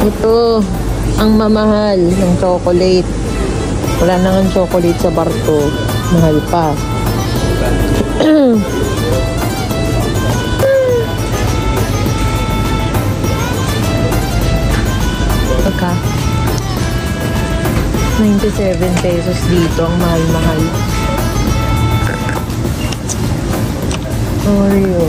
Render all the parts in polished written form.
Ito, ang mamahal ng chocolate. Wala na nga chocolate sa Barto. Mahal pa. Pagka 97 pesos dito, ang mahal-mahal. Oreo.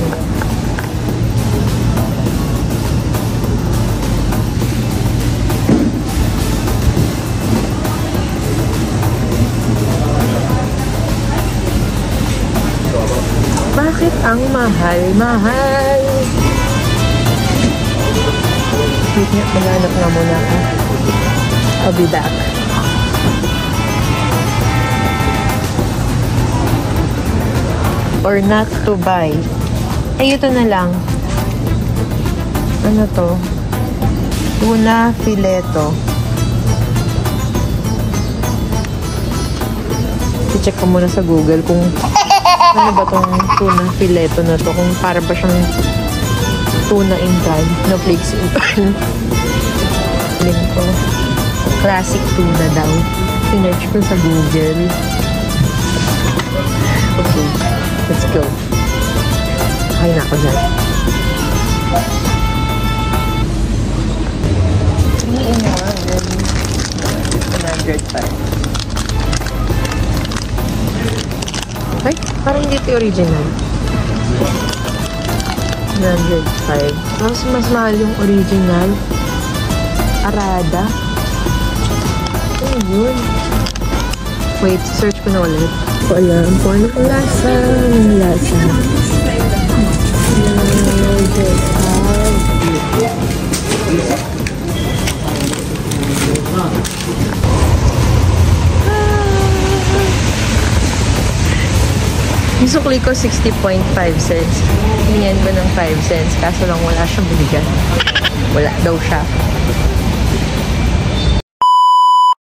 Bakit ang mahal-mahal? Wait nga, maghanap nga muna ako. I'll be back. Or not to buy. Ay, ito na lang. Ano to? Tuna fileto. I-check ko muna sa Google kung ano ba tong tuna fileto na to. Kung para ba siyang tuna in can na flakes in can. Link ko. Classic tuna daw. Sinerch ko sa Google. Okay. Let's go. Ay na ako dyan. Ay, parang hindi ito original. 105. Mas mahal yung original. Arada. Ano yun? Wait, search ko na ulit. Ko alam kung ano ang lasa. Ang lasa. Yung sukli ko 60.5 cents. Hingan ko ng 5 cents. Kaso lang wala siyang binigyan. Wala daw siya.